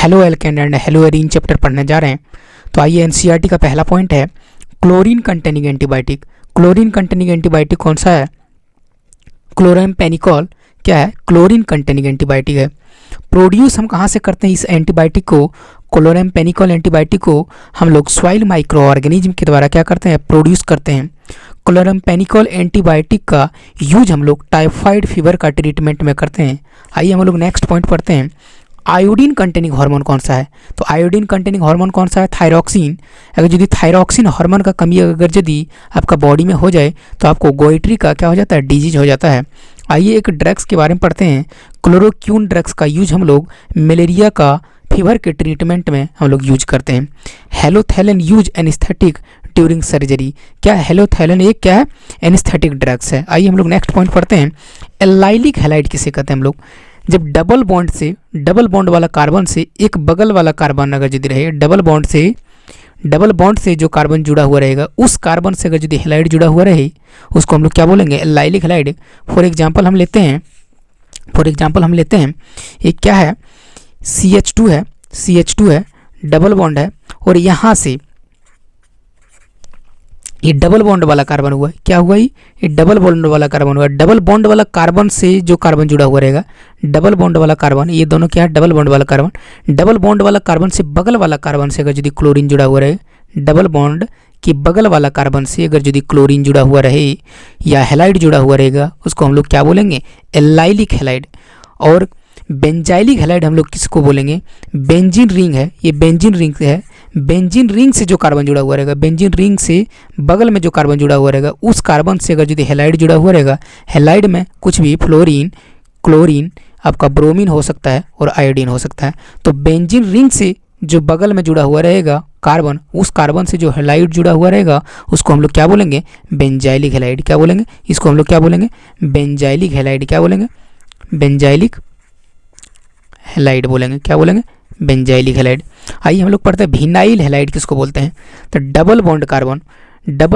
Halo alkane and hello arene chapter पढ़ने जा रहे हैं। तो आइए एनसीईआरटी का पहला पॉइंट है chlorine containing antibiotic. Chlorine containing antibiotic कौन सा है? क्लोरामफेनिकोल क्या है? क्लोरीन कंटेनिंग एंटीबायोटिक है। प्रोड्यूस हम कहाँ से करते हैं इस एंटीबायोटिक को? क्लोरामफेनिकोल एंटीबायोटिक को हम लोग सॉइल माइक्रो ऑर्गेनिज्म के द्वारा क्या करते हैं? प्रोड्यूस करते हैं। क्लोरामफेनिकोल एंटीबायोटिक का यूज हम लोग टाइफाइड फीवर का ट्रीटमेंट में करते हैं। आइए हम लोग नेक्स्ट पॉइंट पढ़ते हैं। आयोडीन कंटेनिंग हार्मोन कौन सा है? तो आयोडीन कंटेनिंग हार्मोन कौन सा है? थायरॉक्सिन। अगर यदि थायरॉक्सिन हार्मोन का कमी अगर यदि आपका बॉडी में हो जाए तो आपको गोइट्री का क्या हो जाता है? डिजीज हो जाता है। आइए एक ड्रग्स के बारे में पढ़ते हैं। क्लोरोक्वीन ड्रग्स का यूज हम लोग मलेरिया का फीवर के ट्रीटमेंट में हम लोग यूज करते हैं। हेलोथैलिन यूज एनेस्थेटिक ड्यूरिंग सर्जरी। क्या हेलोथैलिन एक क्या है? एनेस्थेटिक ड्रग्स है। आइए हम लोग नेक्स्ट पॉइंट पढ़ते हैं। एल्लाइलिक हैलाइड किसे कहते हैं हम लोग? जब डबल बॉन्ड वाला कार्बन से एक बगल वाला कार्बन अगर यदि रहे, डबल बॉन्ड से जो कार्बन जुड़ा हुआ रहेगा उस कार्बन से अगर यदि हैलाइड जुड़ा हुआ रहे उसको हम लोग क्या बोलेंगे? एल्लाइलिक हैलाइड। फॉर एग्जांपल हम लेते हैं ये क्या है? CH2 है, डबल बॉन्ड है और यहाँ से ये डबल बॉन्ड वाला कार्बन हुआ है। क्या हुआ? ये डबल बॉन्ड वाला कार्बन हुआ। डबल बॉन्ड वाला कार्बन से जो कार्बन जुड़ा हुआ रहेगा, डबल बॉन्ड वाला कार्बन, ये दोनों क्या है? डबल बॉन्ड वाला कार्बन। डबल बॉन्ड वाला कार्बन से बगल वाला कार्बन से अगर यदि क्लोरीन जुड़ा हुआ रहे, डबल बॉन्ड के बगल वाला कार्बन से अगर यदि क्लोरीन जुड़ा हुआ रहे या हैलाइड जुड़ा हुआ रहेगा उसको हम लोग क्या बोलेंगे? एल्लाइलिक हैलाइड। और बेंजाइलिक हैलाइड हम लोग किसको बोलेंगे? बेंजीन रिंग है, ये बेंजीन रिंग है। बेंजीन रिंग से जो कार्बन जुड़ा हुआ रहेगा, बेंजीन रिंग से बगल में जो कार्बन जुड़ा हुआ रहेगा उस कार्बन से अगर यदि हैलाइड जुड़ा हुआ रहेगा, हैलाइड में कुछ भी फ्लोरीन, क्लोरीन, आपका ब्रोमीन हो सकता है और आयोडीन हो सकता है। तो बेंजीन रिंग से जो बगल में जुड़ा हुआ रहेगा कार्बन, उस कार्बन से जो हैलाइड जुड़ा हुआ रहेगा उसको हम लोग क्या बोलेंगे? Benzylic halide. क्या बोलेंगे? इसको हम लोग क्या बोलेंगे? Benzylic halide. क्या बोलेंगे? बेंजाइलिक हैलाइड बोलेंगे। क्या बोलेंगे? Benzylic halide. आइए हम लोग पढ़ते हैं विनाइल हैलाइड किसको बोलते हैं? तो डबल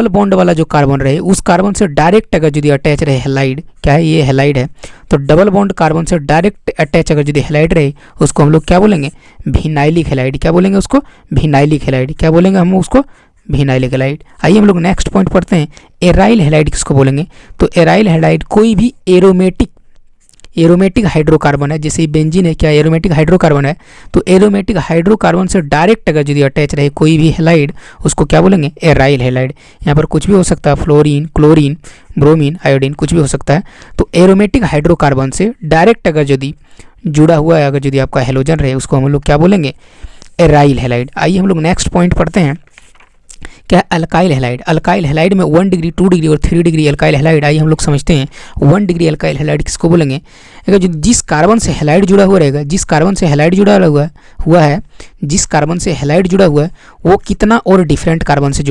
बॉन्ड वाला जो कार्बन रहे उस कार्बन से डायरेक्ट अगर यदि अटैच रहे हैलाइड, क्या है? ये हैलाइड है। तो डबल बॉन्ड कार्बन से डायरेक्ट अटैच अगर यदि हैलाइड रहे उसको हम लोग क्या बोलेंगे? Vinylic halide. क्या बोलेंगे उसको? Vinylic halide. क्या बोलेंगे हम उसको? Vinylic halide. आइए हम लोग नेक्स्ट पॉइंट पढ़ते हैं। एराइल हैलाइड किसको बोलेंगे? तो एराइल हैलाइड कोई भी एरोमेटिक हाइड्रोकार्बन है। जैसे बेंजीन है, क्या एरोमेटिक हाइड्रोकार्बन है? तो एरोमेटिक हाइड्रोकार्बन से डायरेक्ट अगर यदि अटैच रहे कोई भी हैलाइड उसको क्या बोलेंगे? Aryl halide. यहाँ पर कुछ भी हो सकता है, फ्लोरीन, क्लोरीन, ब्रोमीन, आयोडीन, कुछ भी हो सकता है। तो एरोमेटिक हाइड्रोकार्बन से डायरेक्ट अगर यदि जुड़ा हुआ है, अगर यदि आपका हेलोजन रहे उसको हम लोग क्या बोलेंगे? Aryl halide. आइए हम लोग नेक्स्ट पॉइंट पढ़ते हैं। क्या? Alkyl halide. अल्काइल हैलाइड में 1 डिग्री, 2 डिग्री और 3 डिग्री अल्काइल हैलाइड। आइए हम लोग समझते हैं 1 डिग्री अल्काइल हैलाइड किसको बोलेंगे? अगर जिस कार्बन से हैलाइड जुड़ा हुआ रहेगा, जिस कार्बन से हैलाइड जुड़ा हुआ है वो कितना और डिफरेंट कार्बन से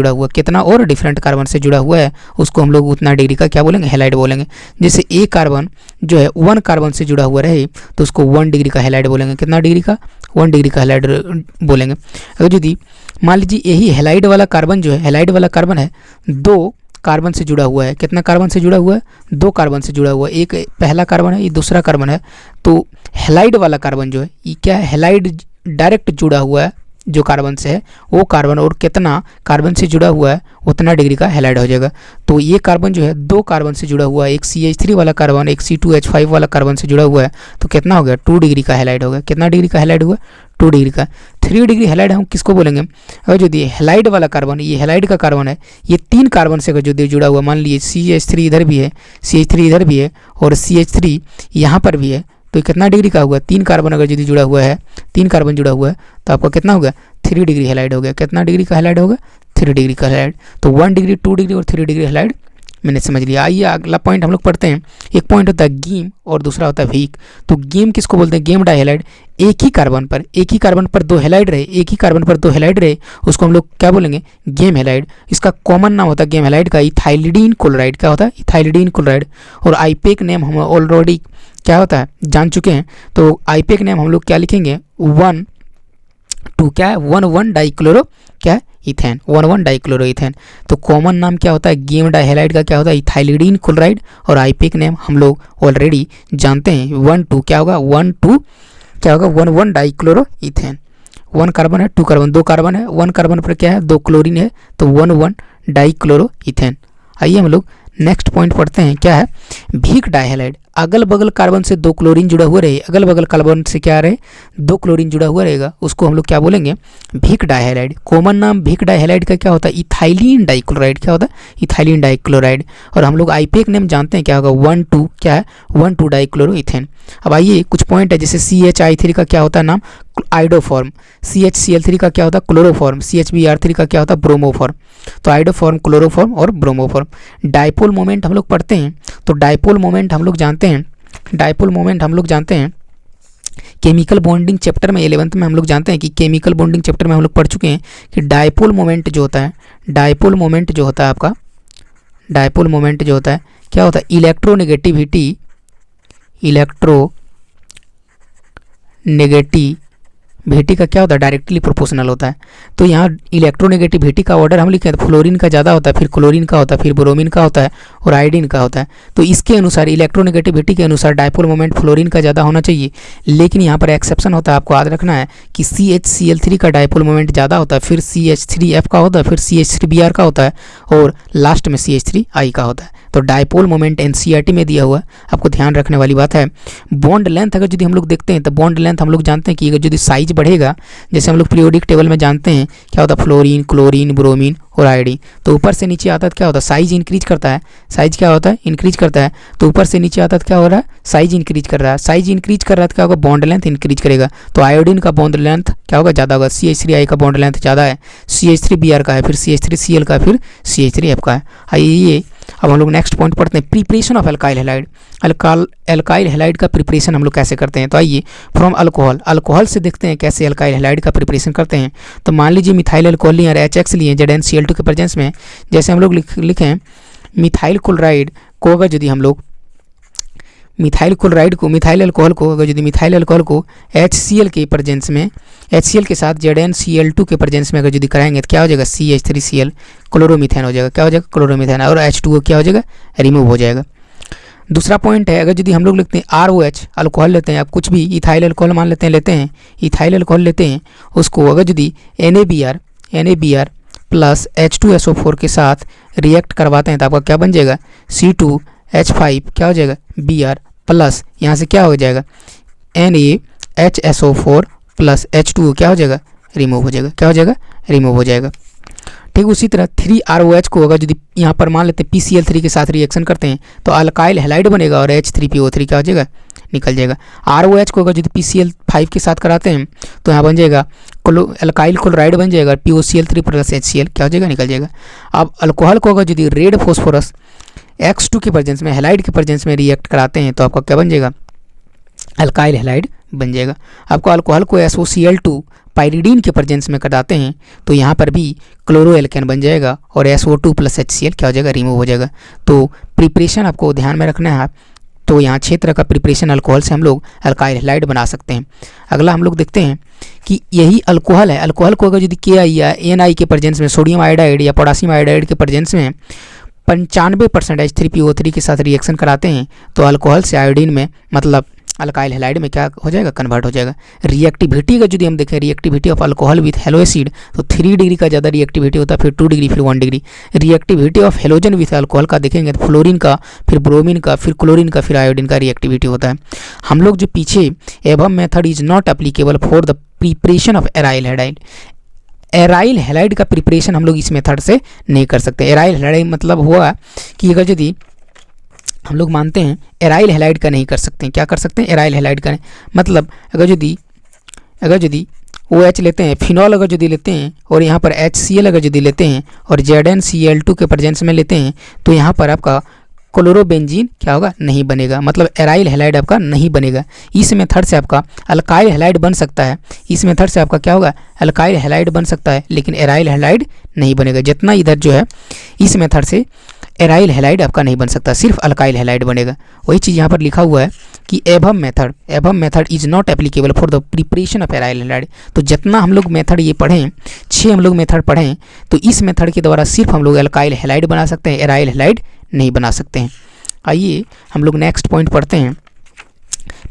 जुड़ा हुआ है उसको हम लोग उतना डिग्री का क्या बोलेंगे? हैलाइड बोलेंगे। जैसे ए कार्बन जो है 1 कार्बन से जुड़ा हुआ रहे तो उसको 1 डिग्री का हैलाइड बोलेंगे। कितना डिग्री का? 1 डिग्री का हैलाइड बोलेंगे। अगर यदि मान लीजिए यही हैलाइड वाला कार्बन जो है, हैलाइड वाला कार्बन है 2 कार्बन से जुड़ा हुआ है। कितना कार्बन से जुड़ा हुआ है? 2 कार्बन से जुड़ा हुआ है। एक पहला कार्बन है, ये दूसरा कार्बन है। तो हैलाइड वाला कार्बन जो है ये क्या है? हैलाइड डायरेक्ट जुड़ा हुआ है जो कार्बन से है, वो कार्बन और कितना कार्बन से जुड़ा हुआ है उतना डिग्री का हैलाइड हो जाएगा। तो ये कार्बन जो है 2 कार्बन से जुड़ा हुआ है, एक CH3 वाला कार्बन, एक C2H5 वाला कार्बन से जुड़ा हुआ है। तो कितना हो गया? 2 डिग्री का हैलाइड हो गया। कितना डिग्री का हैलाइड हुआ? 2 डिग्री का। 3 डिग्री हैलाइड हम किसको बोलेंगे? अगर यदि हैलाइड वाला कार्बन, ये हैलाइड का कार्बन है, ये 3 कार्बन से अगर यदि जुड़ा हुआ, मान लीजिए CH3 इधर भी है, CH3 इधर भी है और CH3 यहाँ पर भी है, तो कितना डिग्री का हुआ? 3 कार्बन अगर यदि जुड़ा हुआ है, 3 कार्बन जुड़ा हुआ है तो आपका कितना हो गया? 3 डिग्री हैलाइड हो गया। कितना डिग्री का हैलाइड होगा? 3 डिग्री का हैलाइड। तो 1 डिग्री, 2 डिग्री और 3 डिग्री हैलाइड मैंने समझ लिया। आइए अगला पॉइंट हम लोग पढ़ते हैं। एक पॉइंट होता है गीम और दूसरा होता है वीक। तो गीम किसको बोलते हैं? गेम डाइहैलाइड। एक ही कार्बन पर 2 हैलाइड रहे, उसको हम लोग क्या बोलेंगे? Game halide. इसका कॉमन नाम होता है गेम हैलाइड का इथाइलिडीन क्लोराइड। क्या होता है? Ethylidene chloride. और आईपेक नेम हम ऑलरेडी क्या होता है जान चुके हैं। तो आईपेक नेम हम लोग क्या लिखेंगे? 1,1 डाइक्लोरो क्या है? इथेन। 1,1 dichloro ethane. तो कॉमन नाम क्या होता है गेम डाइहैलाइड का? क्या होता है? Ethylidene chloride. और आईपेक नेम हम लोग ऑलरेडी जानते हैं 1,2 क्या होगा? 1,2 क्या होगा? 1,1 डाइक्लोरो इथेन। 1 कार्बन है, 2 कार्बन, 2 कार्बन है, 1 कार्बन पर क्या है, 2 क्लोरीन है, तो 1 डाइक्लोरोइथेन। आइए हम लोग नेक्स्ट पॉइंट पढ़ते हैं, क्या है, भीक डाइहैलाइड। अगल बगल कार्बन से 2 क्लोरीन जुड़ा हुआ रहे, अगल बगल कार्बन से क्या रहे, 2 क्लोरीन जुड़ा हुआ रहेगा, उसको हम लोग क्या बोलेंगे, भीक डाइहैलाइड। कॉमन नाम भीक डाइहैलाइड का क्या होता है, इथाइलिन डाइक्लोराइड। क्या होता है, इथाइलिन डाइक्लोराइड। और हम लोग आईपीएक नेम जानते हैं क्या होगा, 1,2 क्या है, 1,2 डाइक्लोरोइथेन। अब आइए कुछ पॉइंट है, जैसे CHI3 का क्या होता है नाम, आइडोफॉर्म। CHCl3 का क्या होता है, क्लोरोफॉर्म। CHBr3 का क्या होता है, ब्रोमोफॉर्म। तो आइडोफॉर्म, क्लोरोफॉर्म और ब्रोमोफॉर्म। डाइपोल मोमेंट हम लोग पढ़ते हैं, तो डाइपोल मोमेंट हम लोग जानते हैं, डाइपोल मोमेंट हम लोग जानते हैं केमिकल बॉन्डिंग चैप्टर में 11th में हम लोग जानते हैं कि केमिकल बॉन्डिंग चैप्टर में हम लोग पढ़ चुके हैं कि डाइपोल मोमेंट जो होता है, डाइपोल मोमेंट जो होता है आपका, डाइपोल मोमेंट जो होता है क्या होता है, इलेक्ट्रोनेगेटिविटी का क्या होता है, डायरेक्टली प्रोपोर्शनल होता है। तो यहाँ इलेक्ट्रोनेगेटिविटी का ऑर्डर हम लिखे तो फ्लोरीन का ज़्यादा होता है, फिर क्लोरीन का होता है, फिर ब्रोमीन का होता है और आयोडीन का होता है। तो इसके अनुसार इलेक्ट्रोनेगेटिविटी के अनुसार डाइपोल मोमेंट फ्लोरीन का ज़्यादा होना चाहिए, लेकिन यहाँ पर एक्सेप्शन होता है, आपको याद रखना है कि CHCl3 का डाइपोल मोमेंट ज़्यादा होता है, फिर CH3F का होता है, फिर CH3Br का होता है और लास्ट में CH3I का होता है। तो डाइपोल मोमेंट NCERT में दिया हुआ है, आपको ध्यान रखने वाली बात है। बॉन्ड लेंथ अगर यदि हम लोग देखते हैं तो बॉन्ड लेंथ हम लोग जानते हैं कि अगर यदि साइज बढ़ेगा, जैसे हम लोग पीरियोडिक टेबल में जानते हैं क्या होता है, फ्लोरीन, क्लोरीन, ब्रोमीन और आयोडीन, तो ऊपर से नीचे आता है क्या होता है, साइज इंक्रीज करता है। साइज क्या होता है, इंक्रीज करता है। तो ऊपर से नीचे आता है क्या हो रहा है, साइज इंक्रीज कर रहा है। साइज इंक्रीज कर रहा है तो क्या होगा, बॉन्ड लेंथ इंक्रीज करेगा। तो आयोडीन का बॉन्ड लेंथ क्या होगा, ज़्यादा होगा। CH3I का बॉन्ड लेंथ ज़्यादा है, CH3Br का है, फिर CH3Cl का, फिर CH3F का है। आइए अब हम लोग नेक्स्ट पॉइंट पढ़ते हैं, preparation of alkyl halide. Alkyl halide का प्रिपरेशन हम लोग कैसे करते हैं, तो आइए फ्रॉम अल्कोहल, अल्कोहल से देखते हैं कैसे एल्काइल हैलाइड का प्रिपरेशन करते हैं। तो मान लीजिए मिथाइल अल्कोहल लिए और HX लिए ZnCl2 के प्रेजेंस में, जैसे हम लोग लिखें मिथाइल क्लोराइड को, अगर यदि हम लोग मिथाइल अल्कोहल को अगर यदि मिथाइल अल्कोहल को HCl के प्रेजेंस में, HCl के साथ ZnCl2 के प्रेजेंस में अगर यदि कराएंगे तो क्या हो जाएगा, CH3Cl क्लोरोमीथेन हो जाएगा। क्या हो जाएगा, क्लोरोमीथेन, और H2O क्या हो जाएगा, रिमूव हो जाएगा। दूसरा पॉइंट है, अगर यदि हम लोग लिखते हैं ROH अल्कोहल लेते हैं, आप कुछ भी इथाइल अल्कोहल मान लेते हैं इथाइल अल्कोहल लेते हैं, उसको अगर यदि NaBr प्लस H2SO4 के साथ रिएक्ट करवाते हैं तो आपका क्या बन जाएगा, C2H5 क्या हो जाएगा, Br प्लस यहाँ से क्या हो जाएगा, NaHSO4 प्लस H2O क्या हो जाएगा, रिमूव हो जाएगा। क्या हो जाएगा, रिमूव हो जाएगा। ठीक उसी तरह 3ROH को अगर यदि यहाँ पर मान लेते हैं PCl3 के साथ रिएक्शन करते हैं तो अल्काइल हैलाइड बनेगा और H3PO3 क्या हो जाएगा, निकल जाएगा। ROH को अगर यदि PCl5 के साथ कराते हैं तो यहाँ बन जाएगा अल्काइल क्लोराइड बन जाएगा, POCl3 प्लस HCl क्या हो जाएगा, निकल जाएगा। अब अल्कोहल को अगर यदि रेड फॉस्फोरस X2 के प्रेजेंस में, हैलाइड के प्रेजेंस में रिएक्ट कराते हैं तो आपका क्या बन जाएगा, अल्काइल हैलाइड बन जाएगा। आपको अल्कोहल को SOCl2 पाइरिडीन के प्रेजेंस में कराते हैं तो यहाँ पर भी क्लोरोएल्केन बन जाएगा और SO2 प्लस HCl क्या हो जाएगा, रिमूव हो जाएगा। तो प्रिपरेशन आपको ध्यान में रखना है। तो यहाँ 6 तरह का प्रिपरेशन अल्कोहल से हम लोग अल्काइल हैलाइड बना सकते हैं। अगला हम लोग देखते हैं कि यही अल्कोहल है, अल्कोहल को अगर यदि KI या NI के प्रेजेंस में, सोडियम आयोडाइड या पोटासियम आयोडाइड के प्रेजेंस में 95% H3PO3 के साथ रिएक्शन कराते हैं तो अल्कोहल से आयोडीन में, मतलब अल्काइल हैलाइड में क्या हो जाएगा, कन्वर्ट हो जाएगा। रिएक्टिविटी का यदि हम देखें, reactivity of alcohol with hello acid तो 3 डिग्री का ज़्यादा रिएक्टिविटी होता है, फिर 2 डिग्री, फिर 1 degree. Reactivity of halogen with alcohol का देखेंगे तो फ्लोरीन का, फिर ब्रोमीन का, फिर क्लोरीन का, फिर आयोडीन का रिएक्टिविटी होता है। हम लोग जो पीछे above method is not applicable for the preparation of aryl halide, aryl halide का प्रिपरेशन हम लोग इस मेथड से नहीं कर सकते। एराइल हैलाइड मतलब हुआ कि अगर यदि हम लोग मानते हैं एराइल हैलाइड का नहीं कर सकते हैं, क्या कर सकते हैं, एराइल हैलाइड का नहीं, मतलब अगर यदि OH लेते हैं, फिनॉल अगर यदि लेते हैं और यहाँ पर HCl अगर यदि लेते हैं और ZnCl2 के प्रेजेंस में लेते हैं तो यहाँ पर आपका क्लोरोबेंजीन क्या होगा, नहीं बनेगा, मतलब एराइल हैलाइड आपका नहीं बनेगा। इस मेथड से आपका अल्काइल हैलाइड बन सकता है, इस मेथड से आपका क्या होगा, अल्काइल हैलाइड बन सकता है, लेकिन एराइल हैलाइड नहीं बनेगा। जितना इधर जो है इस मेथड से एराइल हैलाइड आपका नहीं बन सकता, सिर्फ अल्काइल हैलाइड बनेगा। वही चीज़ यहाँ पर लिखा हुआ है कि above method is not applicable for the preparation of aryl halide. तो जितना हम लोग मेथड ये पढ़ें, 6 हम लोग मेथड पढ़ें, तो इस मेथड के द्वारा सिर्फ हम लोग अल्काइल हैलाइड बना सकते हैं, एराइल हैलाइड नहीं बना सकते हैं। आइए हम लोग नेक्स्ट पॉइंट पढ़ते हैं,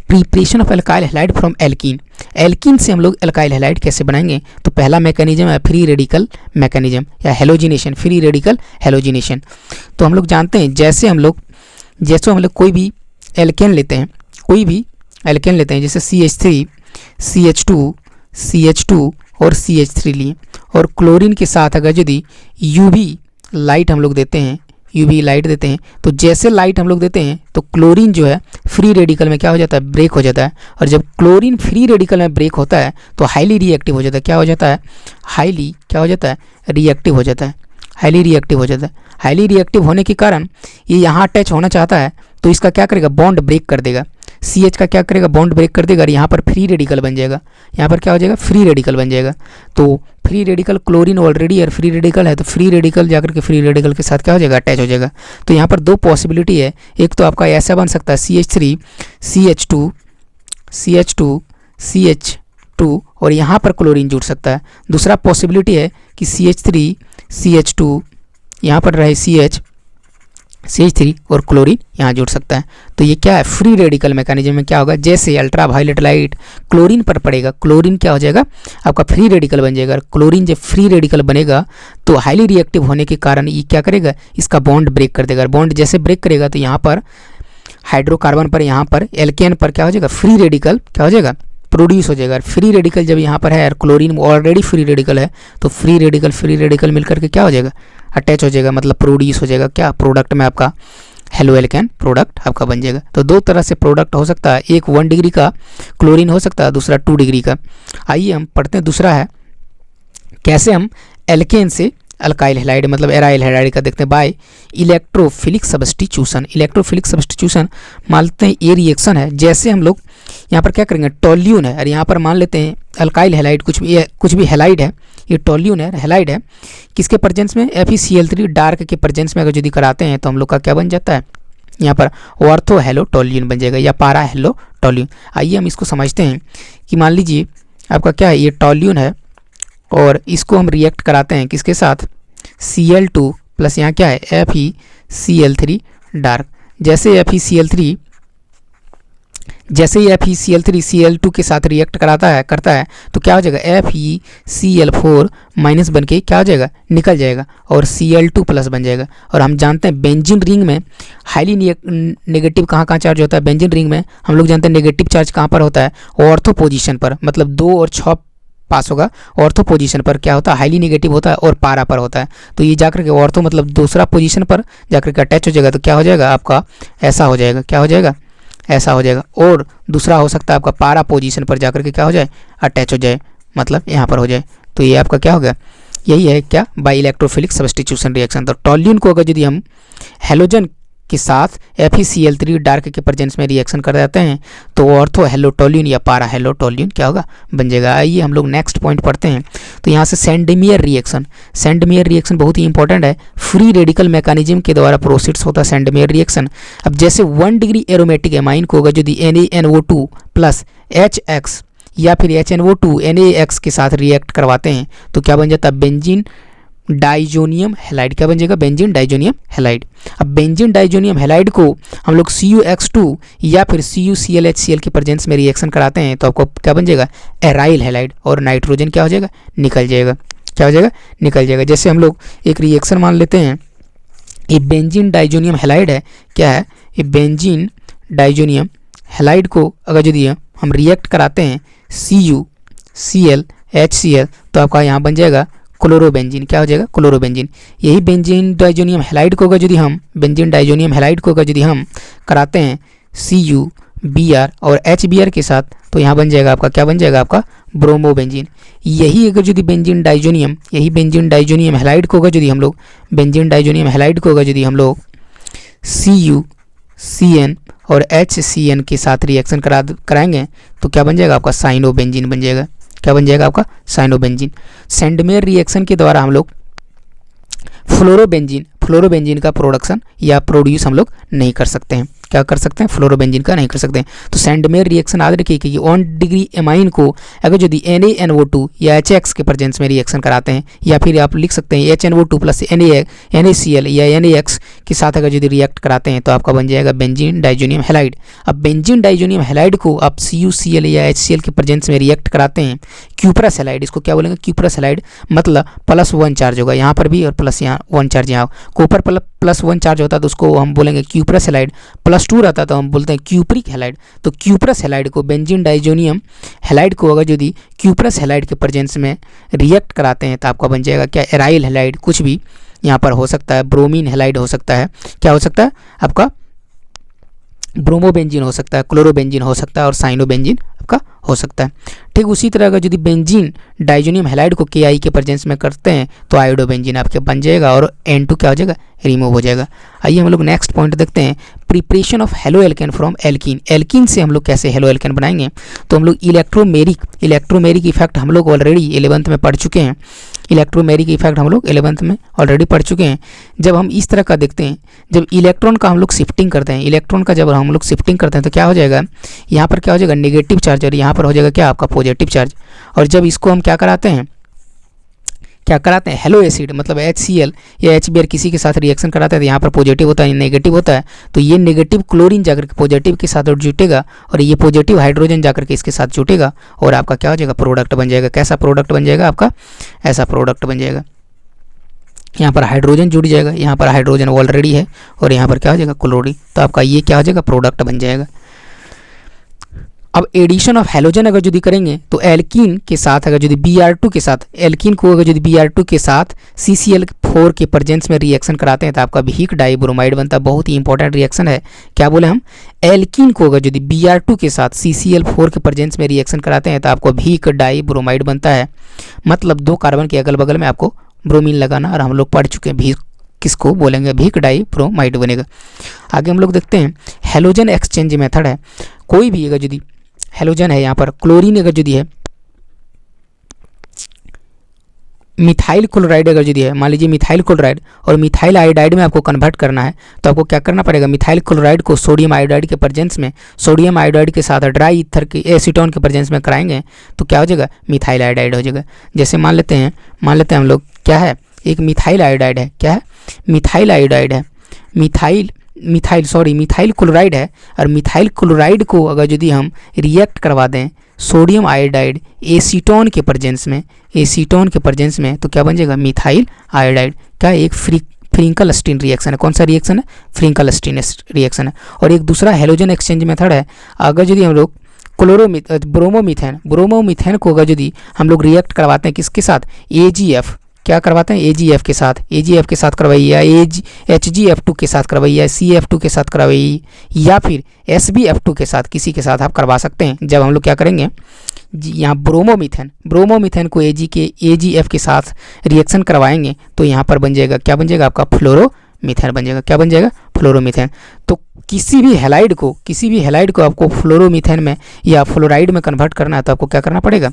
preparation of alkyl halide from alkene. Alkene से हम लोग एल्काइल हैलाइड कैसे बनाएंगे, तो पहला मैकेनिज्म है फ्री रेडिकल मैकेनिज्म या हेलोजिनेशन, फ्री रेडिकल हेलोजिनेशन। तो हम लोग जानते हैं जैसे हम लोग कोई भी एल्केन लेते हैं, जैसे CH3, CH2 और CH3 लिए, और क्लोरीन के साथ अगर यदि UV लाइट हम लोग देते हैं, तो जैसे लाइट हम लोग देते हैं तो क्लोरीन जो है फ्री रेडिकल में क्या हो जाता है, ब्रेक हो जाता है। और जब क्लोरीन फ्री रेडिकल में ब्रेक होता है तो हाईली रिएक्टिव हो जाता है। क्या हो जाता है, हाईली रिएक्टिव हो जाता है। हाईली रिएक्टिव होने के कारण ये यहाँ अटैच होना चाहता है तो इसका क्या करेगा, बॉन्ड ब्रेक कर देगा। CH का क्या करेगा, बॉन्ड ब्रेक कर देगा और यहाँ पर फ्री रेडिकल बन जाएगा। यहाँ पर क्या हो जाएगा, फ्री रेडिकल बन जाएगा। तो फ्री रेडिकल, क्लोरीन ऑलरेडी यार फ्री रेडिकल है, तो फ्री रेडिकल जाकर के फ्री रेडिकल के साथ क्या हो जाएगा, अटैच हो जाएगा। तो यहाँ पर दो पॉसिबिलिटी है, एक तो आपका ऐसा बन सकता है CH3 CH2 और यहाँ पर क्लोरीन जुड़ सकता है। दूसरा पॉसिबिलिटी है कि CH3 CH2 यहाँ पर रहे CH3 और क्लोरीन यहाँ जुड़ सकता है। तो ये क्या है, फ्री रेडिकल मैकेनिज्म में क्या होगा, जैसे अल्ट्रा वायलेट लाइट क्लोरीन पर पड़ेगा, क्लोरीन क्या हो जाएगा, आपका फ्री रेडिकल बन जाएगा। क्लोरीन जब फ्री रेडिकल बनेगा तो हाईली रिएक्टिव होने के कारण ये क्या करेगा, इसका बॉन्ड ब्रेक कर देगा। बॉन्ड जैसे ब्रेक करेगा तो यहाँ पर हाइड्रोकार्बन पर, यहाँ पर एल्केन पर क्या हो जाएगा, फ्री रेडिकल क्या हो जाएगा, प्रोड्यूस हो जाएगा। फ्री रेडिकल जब यहाँ पर है, क्लोरीन ऑलरेडी फ्री रेडिकल है, तो फ्री रेडिकल मिलकर के क्या हो जाएगा, अटैच हो जाएगा, मतलब प्रोड्यूस हो जाएगा। क्या प्रोडक्ट में आपका हेलो एल्केन प्रोडक्ट आपका बन जाएगा। तो दो तरह से प्रोडक्ट हो सकता है, एक 1 डिग्री का क्लोरीन हो सकता है, दूसरा 2 डिग्री का। आइए हम पढ़ते हैं दूसरा है कैसे हम एल्केन से अल्काइल हैलाइड मतलब एराइल हैलाइड का देखते हैं बाय इलेक्ट्रोफिलिक सब्स्टिट्यूशन। मान लेते हैं ये रिएक्शन है, जैसे हम लोग यहाँ पर क्या करेंगे, टोल्यून है और यहाँ पर मान लेते हैं अल्काइल हैलाइड, कुछ भी हैलाइड है, ये टोल्यून है, हैलाइड है, किसके प्रेजेंस में, FeCl3 डार्क के प्रेजेंस में अगर यदि कराते हैं तो हम लोग का क्या बन जाता है, यहाँ पर ऑर्थो हेलो टोल्यून बन जाएगा या पारा हेलो टोल्यून। आइए हम इसको समझते हैं कि मान लीजिए आपका क्या है, ये टोल्यून है और इसको हम रिएक्ट कराते हैं किसके साथ, Cl2 प्लस यहाँ क्या है, FeCl3 डार्क। जैसे FeCl3 Cl2 के साथ रिएक्ट करता है तो क्या हो जाएगा, FeCl4 माइनस बन के क्या हो जाएगा, निकल जाएगा और Cl2 प्लस बन जाएगा। और हम जानते हैं बेंजीन रिंग में हाईली नेगेटिव कहाँ चार्ज होता है, बेंजीन रिंग में हम लोग जानते हैं नेगेटिव चार्ज कहाँ पर होता है, ऑर्थो पोजीशन पर, मतलब 2 और 6 पास होगा, ऑर्थो पोजीशन पर क्या होता है, हाईली नेगेटिव होता है और पारा पर होता है। तो ये जाकर के ऑर्थो मतलब दूसरा पोजीशन पर जाकर के अटैच हो जाएगा, तो क्या हो जाएगा आपका, ऐसा हो जाएगा, क्या हो जाएगा, ऐसा हो जाएगा। और दूसरा हो सकता है आपका पारा पोजीशन पर जाकर के क्या हो जाए, अटैच हो जाए, मतलब यहाँ पर हो जाए। तो ये आपका क्या हो गया, यही है क्या, बाय इलेक्ट्रोफिलिक सब्स्टिट्यूशन रिएक्शन। तो टोल्यून को अगर यदि हम हेलोजन के साथ FeCl3 डार्क के प्रेजेंस में रिएक्शन कर देते हैं तो ऑर्थो हेलो टोल्यून या पारा हेलो टोल्यून क्या होगा, बन जाएगा। आइए हम लोग नेक्स्ट पॉइंट पढ़ते हैं। तो यहाँ से सेंडमियर रिएक्शन बहुत ही इंपॉर्टेंट है, फ्री रेडिकल मैकेनिज्म के द्वारा प्रोसीड्स होता है सेंडमियर रिएक्शन। अब जैसे 1 डिग्री एरोमेटिक एमाइन को अगर यदि NaNO2 प्लस HX या फिर HNO2 NaX के साथ रिएक्ट करवाते हैं तो क्या बन जाता है, बेंजीन डाइजोनियम हैलाइड। क्या बन जाएगा, बेंजीन डाइजोनियम हैलाइड। अब बेंजीन डाइजोनियम हैलाइड को हम लोग CuX2 या फिर CuClHCl के प्रेजेंस में रिएक्शन कराते हैं तो आपको क्या बन जाएगा, एराइल हैलाइड, और नाइट्रोजन क्या हो जाएगा, निकल जाएगा। क्या हो जाएगा, निकल जाएगा। जैसे हम लोग एक रिएक्शन मान लेते हैं, ये बेंजीन डाइजोनियम हैलाइड है, क्या है, ये बेंजीन डाइजोनियम हैलाइड को अगर यदि हम रिएक्ट कराते हैं CuClHCl तो आपका यहाँ बन जाएगा क्लोरोबेंजीन। क्या हो जाएगा, क्लोरोबेंजीन। यही बेंजीन डाइजोनियम हैलाइड को अगर यदि हम कराते हैं CuBr और HBr के साथ तो यहाँ बन जाएगा आपका, क्या बन जाएगा आपका, ब्रोमोबेंजीन। यही अगर यदि बेंजीन डाइजोनियम हैलाइड को अगर यदि हम लोग CuCN और HCN के साथ रिएक्शन कराएंगे तो क्या बन जाएगा आपका, साइनोबेंजीन बन जाएगा। क्या बन जाएगा आपका, साइनोबेंजीन। सेंडमेयर रिएक्शन के द्वारा हम लोग फ्लोरोबेंजीन का प्रोडक्शन या प्रोड्यूस हम लोग नहीं कर सकते हैं। क्या कर सकते हैं, फ्लोरोबेंजीन का नहीं कर सकते हैं। तो सेंडमेयर रिएक्शन याद रखिए कि 1 डिग्री एमाइन को अगर यदि NaNO2 या HX के प्रेजेंस में रिएक्शन कराते हैं, या फिर आप लिख सकते हैं HNO2 प्लस NaCl या NaX के साथ अगर यदि रिएक्ट कराते हैं तो आपका बन जाएगा बेंजीन डाइजोनियम हैलाइड। अब बेंजीन डाइजोनियम हैलाइड को आप CuCl या HCl के प्रेजेंस में रिएक्ट कराते हैं क्यूप्रस हैलाइड, इसको क्या बोलेंगे, क्यूप्रस हैलाइड, मतलब +1 चार्ज होगा यहाँ पर भी और प्लस यहाँ 1 चार्ज यहाँ, कॉपर +1 चार्ज होता है तो उसको हम बोलेंगे क्यूप्रस हैलाइड, +2 रहता है तो हम बोलते हैं क्यूप्रिक हैलाइड। तो क्यूप्रस हैलाइड को, बेंजीन डाइजोनियम हैलाइड को अगर यदि क्यूप्रस हैलाइड के प्रेजेंस में रिएक्ट कराते हैं तो आपका बन जाएगा क्या, एराइल हैलाइड, कुछ भी यहाँ पर हो सकता है, ब्रोमीन हैलाइड हो सकता है, क्या हो सकता है आपका, ब्रोमोबेंजीन हो सकता है, क्लोरोबेंजीन हो सकता है और साइनोबेंजीन आपका हो सकता है। ठीक उसी तरह अगर यदि बेंजीन डाइजोनियम हैलाइड को KI के प्रेजेंस में करते हैं तो आयोडोबेंजीन आपके बन जाएगा और N2 क्या हो जाएगा, रिमूव हो जाएगा। आइए हम लोग नेक्स्ट पॉइंट देखते हैं, preparation of halo alkane from alkene. Alkene से हम लोग कैसे हेलो एल्केन बनाएंगे, तो हम लोग इलेक्ट्रोमेरिक इफेक्ट हम लोग ऑलरेडी 11th में पढ़ चुके हैं। इलेक्ट्रोमेरिक इफेक्ट हम लोग 11th में ऑलरेडी पढ़ चुके हैं। जब हम इस तरह का देखते हैं, जब इलेक्ट्रॉन का हम लोग शिफ्टिंग करते हैं, इलेक्ट्रॉन का जब हम लोग शिफ्टिंग करते हैं तो क्या हो जाएगा, यहाँ पर क्या हो जाएगा, नेगेटिव चार्ज, और यहाँ पर हो जाएगा क्या आपका पॉजिटिव चार्ज। और जब इसको हम क्या कराते हैं हेलो एसिड मतलब HCl या HBr किसी के साथ रिएक्शन कराते हैं तो यहाँ पर पॉजिटिव होता है, नेगेटिव होता है, तो ये नेगेटिव क्लोरीन जाकर के पॉजिटिव के साथ जुटेगा और ये पॉजिटिव हाइड्रोजन जाकर के इसके साथ जुटेगा और आपका क्या हो जाएगा, प्रोडक्ट बन जाएगा। कैसा प्रोडक्ट बन जाएगा आपका, ऐसा प्रोडक्ट बन जाएगा। यहाँ पर हाइड्रोजन जुड़ जाएगा, यहाँ पर हाइड्रोजन ऑलरेडी है और यहाँ पर क्या हो जाएगा, क्लोरीन, तो आपका ये क्या हो जाएगा, प्रोडक्ट बन जाएगा। अब एडिशन ऑफ हैलोजन अगर यदि करेंगे तो एल्कीन के साथ अगर यदि Br2 के साथ, एल्कीन को अगर यदि Br2 के साथ CCl4 के प्रेजेंस में रिएक्शन कराते हैं तो आपका वीक डाइब्रोमाइड बनता है। बहुत ही इंपॉर्टेंट रिएक्शन है, क्या बोले हम, एल्कीन को अगर यदि Br2 के साथ CCl4 के प्रेजेंस में रिएक्शन कराते हैं तो आपको वीक डाइब्रोमाइड बनता है। मतलब 2 कार्बन के अगल बगल में आपको ब्रोमीन लगाना, और हम लोग पढ़ चुके हैं वीक किसको बोलेंगे, वीक डाइब्रोमाइड बनेगा। आगे हम लोग देखते हैं हैलोजन एक्सचेंज मेथड है। कोई भी अगर यदि हैलोजन है, यहाँ पर क्लोरीन अगर यदि है, मिथाइल क्लोराइड अगर यदि है, मान लीजिए मिथाइल क्लोराइड और मिथाइल आयोडाइड में आपको कन्वर्ट करना है तो आपको क्या करना पड़ेगा, मिथाइल क्लोराइड को सोडियम आयोडाइड के प्रेजेंस में, सोडियम आयोडाइड के साथ ड्राई ईथर के एसीटोन के प्रेजेंस में कराएंगे तो क्या हो जाएगा, मिथाइल आयोडाइड हो जाएगा। जैसे मान लेते हैं हम लोग क्या है, एक मिथाइल आयोडाइड है, क्या है, मिथाइल आयोडाइड है, मिथाइल क्लोराइड है, और मिथाइल क्लोराइड को अगर यदि हम रिएक्ट करवा दें सोडियम आयोडाइड एसीटोन के प्रेजेंस में तो क्या बन जाएगा, मिथाइल आयोडाइड। क्या एक फ्रिंकल-स्टीन रिएक्शन है, कौन सा रिएक्शन है, फ्रिंकल-स्टीन रिएक्शन है। और एक दूसरा हैलोजन एक्सचेंज मेथड है, अगर यदि हम लोग ब्रोमोमीथेन को अगर यदि हम लोग रिएक्ट करवाते हैं किसके साथ, AgF, क्या करवाते हैं, AgF के साथ करवाइए, या HgF2 के साथ करवाइए, CF2 के साथ करवाइए, या फिर SbF2 के साथ, किसी के साथ आप करवा सकते हैं। जब हम लोग क्या करेंगे, यहाँ ब्रोमोमीथेन को AgF के साथ रिएक्शन करवाएंगे तो यहाँ पर बन जाएगा, क्या बन जाएगा आपका, फ्लोरोमीथेन बन जाएगा। क्या बन जाएगा, फ्लोरोमीथेन। तो किसी भी हैलाइड को आपको फ्लोरोमीथेन में या फ्लोराइड में कन्वर्ट करना है तो आपको क्या करना पड़ेगा,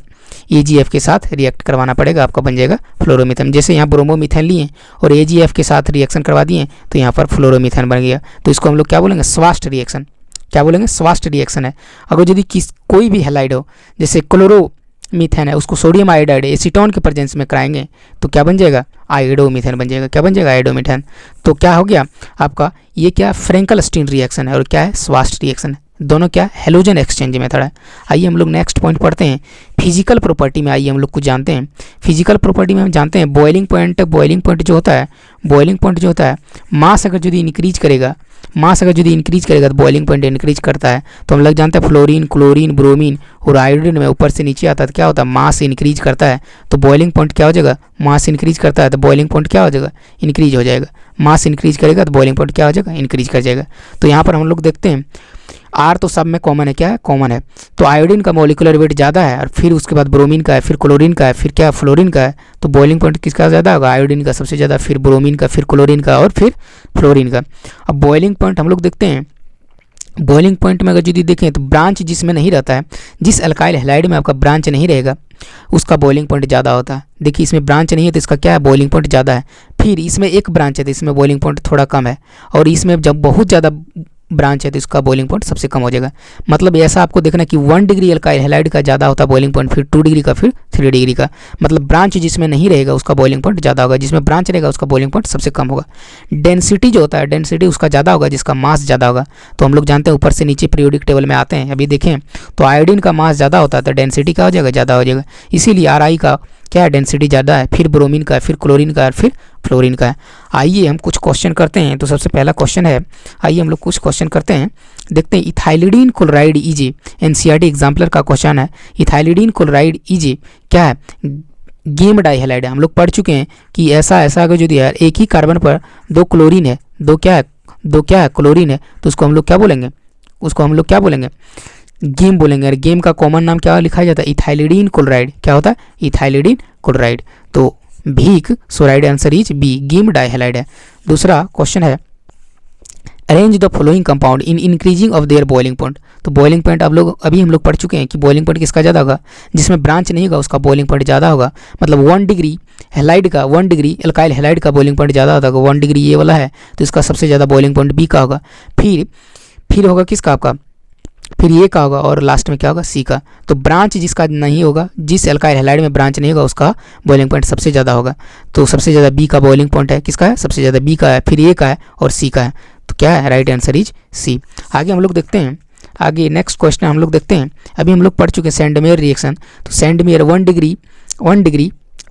AgF के साथ रिएक्ट करवाना पड़ेगा, आपका बन जाएगा फ्लोरोमीथेन। जैसे यहाँ ब्रोमोमीथेन लिए और AgF के साथ रिएक्शन करवा दिए तो यहाँ पर फ्लोरोमीथेन बन गया। तो इसको हम लोग क्या बोलेंगे, स्वास्ट रिएक्शन। क्या बोलेंगे, स्वास्ट रिएक्शन है। अगर यदि कोई भी हैलाइड हो, जैसे क्लोरोमीथेन है, उसको सोडियम आयोडाइड एसीटोन के प्रेजेंस में कराएंगे तो क्या बन जाएगा, आयोडोमीथेन बन जाएगा। क्या बन जाएगा, आयोडोमीथेन। तो क्या हो गया आपका, ये क्या फ्रैंकल-स्टीन रिएक्शन है और क्या है, स्वास्ट रिएक्शन है। दोनों क्या, हैलोजन एक्सचेंज मेथड है। आइए हम लोग नेक्स्ट पॉइंट पढ़ते हैं, फिजिकल प्रॉपर्टी में आइए हम लोग कुछ जानते हैं। फिजिकल प्रॉपर्टी में हम जानते हैं बॉइलिंग पॉइंट जो होता है, मास अगर यदि इंक्रीज करेगा तो बॉइलिंग पॉइंट इंक्रीज करता है। तो हम लोग जानते हैं फ्लोरीन, क्लोरीन, ब्रोमीन और आयोडीन में ऊपर से नीचे आता है तो क्या होता है, मास इंक्रीज करता है। तो बॉइलिंग पॉइंट क्या हो जाएगा, मास इंक्रीज करता है तो बॉइलिंग पॉइंट क्या हो जाएगा, इंक्रीज हो जाएगा। मास इंक्रीज करेगा तो बॉइलिंग पॉइंट क्या हो जाएगा, इंक्रीज कर जाएगा। तो यहाँ पर हम लोग देखते हैं R तो सब में कॉमन है, क्या है, कॉमन है। तो आयोडीन का मोलिकुलर वेट ज़्यादा है और फिर उसके बाद ब्रोमीन का है, फिर क्लोरीन का है, फिर क्या फ्लोरीन का है। तो बॉइलिंग पॉइंट किसका ज़्यादा होगा, आयोडीन का सबसे ज़्यादा, फिर ब्रोमीन का, फिर क्लोरीन का और फिर फ्लोरीन का। अब बॉइलिंग पॉइंट हम लोग देखते हैं, बॉइलिंग पॉइंट में अगर यदि देखें तो ब्रांच जिसमें नहीं रहता है, जिस अल्काइल हैलाइड में आपका ब्रांच नहीं रहेगा उसका बॉइलिंग पॉइंट ज़्यादा होता है। देखिए इसमें ब्रांच नहीं है तो इसका क्या है, बॉइलिंग पॉइंट ज़्यादा है। फिर इसमें एक ब्रांच है तो इसमें बॉइलिंग पॉइंट थोड़ा कम है। और इसमें जब बहुत ज़्यादा ब्रांच है तो इसका बॉइलिंग पॉइंट सबसे कम हो जाएगा। मतलब ऐसा आपको देखना कि 1 डिग्री अल्काइल हैलाइड का ज़्यादा होता है बॉइलिंग पॉइंट, फिर 2 डिग्री का, फिर 3 डिग्री का। मतलब ब्रांच जिसमें नहीं रहेगा उसका बॉइलिंग पॉइंट ज़्यादा होगा, जिसमें ब्रांच रहेगा उसका बॉइलिंग पॉइंट सबसे कम होगा। डेंसिटी जो होता है, डेंसिटी उसका ज़्यादा होगा जिसका मास ज़्यादा होगा। तो हम लोग जानते हैं ऊपर से नीचे पीरियोडिक टेबल में आते हैं, अभी देखें तो आयोडीन का मास ज़्यादा होता है तो डेंसिटी क्या हो जाएगा, ज़्यादा हो जाएगा। इसीलिए Ri का क्या है, डेंसिटी ज़्यादा है, फिर ब्रोमीन का है, फिर क्लोरीन का है, फिर फ्लोरीन का है। आइए हम कुछ क्वेश्चन करते हैं। तो सबसे पहला क्वेश्चन है, आइए हम लोग कुछ क्वेश्चन करते हैं, देखते हैं। Ethylidene chloride Eg NCERT exemplar का क्वेश्चन है। इथाइलिडीन क्लोराइड Eg क्या है, गेम डाइहैलाइड है। हम लोग पढ़ चुके हैं कि ऐसा अगर जो दिया है एक ही कार्बन पर 2 क्लोरीन है, दो क्या है क्लोरीन है, तो उसको हम लोग क्या बोलेंगे, गेम बोलेंगे। और गेम का कॉमन नाम क्या लिखा जाता है, इथाइलिडीन क्लोराइड। क्या होता है, इथाइलिडीन क्लोराइड। तो भीक, so right answer is B, gem dihalide है। दूसरा क्वेश्चन है, arrange the following compound in increasing of their boiling point. तो बॉइलिंग पॉइंट अभी हम लोग पढ़ चुके हैं कि बॉइलिंग पॉइंट किसका ज़्यादा होगा, जिसमें ब्रांच नहीं होगा उसका बॉइलिंग पॉइंट ज़्यादा होगा। मतलब 1 डिग्री हैलाइड का, 1 डिग्री अल्काइल हैलाइड का बॉइलिंग पॉइंट ज़्यादा होता है। 1 डिग्री ये वाला है तो इसका सबसे ज़्यादा बॉइलिंग पॉइंट बी का होगा। फिर होगा किसका, आपका फिर ये का होगा, और लास्ट में क्या होगा, सी का। तो ब्रांच जिसका नहीं होगा, जिस अल्काइल हैलाइड में ब्रांच नहीं होगा उसका बॉइलिंग पॉइंट सबसे ज़्यादा होगा। तो सबसे ज़्यादा बी का बॉइलिंग पॉइंट है, किसका है, सबसे ज़्यादा बी का है, फिर ए का है और सी का है। तो क्या है, राइट आंसर इज सी। आगे हम लोग देखते हैं, आगे नेक्स्ट क्वेश्चन हम लोग देखते हैं। अभी हम लोग पढ़ चुके हैं सेंडमेयर रिएक्शन। तो सेंडमेयर 1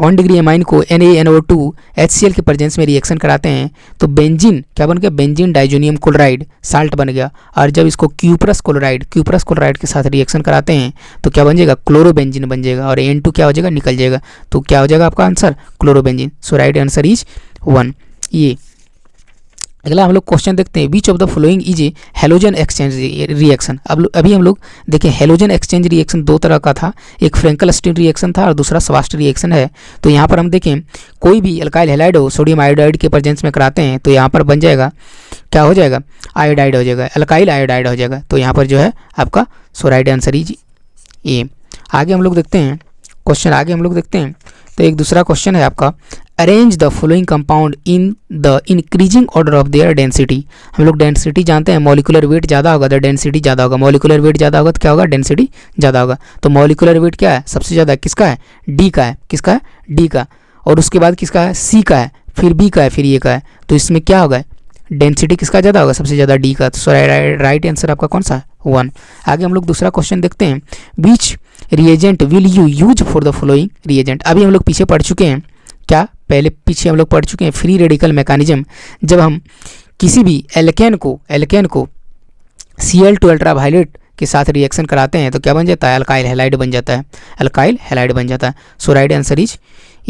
डिग्री एमाइन को NaNO2 HCl के प्रेजेंस में रिएक्शन कराते हैं तो बेंजीन क्या बन गया, बेंजीन डाइजोनियम क्लोराइड साल्ट बन गया। और जब इसको क्यूप्रस क्लोराइड के साथ रिएक्शन कराते हैं तो क्या बन जाएगा, क्लोरोबेंजीन बन जाएगा, और N2 क्या हो जाएगा, निकल जाएगा। तो क्या हो जाएगा आपका answer, chlorobenzene. So right answer is 1। ये अगला हम लोग क्वेश्चन देखते हैं, which of the following is a halogen exchange reaction. अभी हम लोग देखें, हेलोजन एक्सचेंज रिएक्शन 2 तरह का था, एक फ्रेंकल स्टीन रिएक्शन था और दूसरा स्वास्ट रिएक्शन है। तो यहाँ पर हम देखें, कोई भी अल्काइल हैलाइड हो सोडियम आयोडाइड के प्रेजेंस में कराते हैं तो यहाँ पर बन जाएगा, क्या हो जाएगा, आयोडाइड हो जाएगा, अल्काइल आयोडाइड हो जाएगा। तो यहाँ पर जो है आपका सो राइट आंसर इज ए। आगे हम लोग देखते हैं क्वेश्चन, तो एक दूसरा क्वेश्चन है आपका, arrange the following compound in the increasing order of their density. हम लोग डेंसिटी जानते हैं, मॉलिक्यूलर वेट ज़्यादा होगा तो डेंसिटी ज़्यादा होगा, मॉलिक्यूलर वेट ज़्यादा होगा तो क्या होगा, डेंसिटी ज़्यादा होगा। तो मॉलिक्यूलर वेट क्या है, सबसे ज़्यादा किसका है, डी का है, किसका है, डी का। और उसके बाद किसका है, सी का है, फिर बी का है, फिर ए का है। तो इसमें क्या होगा, डेंसिटी किसका ज़्यादा होगा, सबसे ज़्यादा डी का। तो राइट आंसर आपका कौन सा है, 1। आगे हम लोग दूसरा क्वेश्चन देखते हैं, which reagent will you use for the following reagent. अभी हम लोग पीछे पढ़ चुके हैं, पीछे हम लोग पढ़ चुके हैं फ्री रेडिकल मैकेनिज्म। जब हम किसी भी एल्केन को Cl2 अल्ट्रावायलेट के साथ रिएक्शन कराते हैं तो क्या बन जाता है, अल्काइल हैलाइड बन जाता है, सो राइट आंसर इज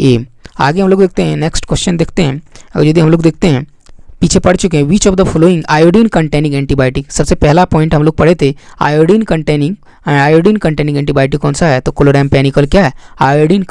ए। आगे हम लोग देखते हैं, नेक्स्ट क्वेश्चन देखते हैं। और यदि हम लोग देखते हैं, पीछे पढ़ चुके हैं, which of the following iodine containing antibiotic. सबसे पहला पॉइंट हम लोग पढ़े थे, आयोडीन कंटेनिंग एंटीबायोटिक कौन सा है, तो क्लोराम्फेनिकोल क्या है, आयोडीन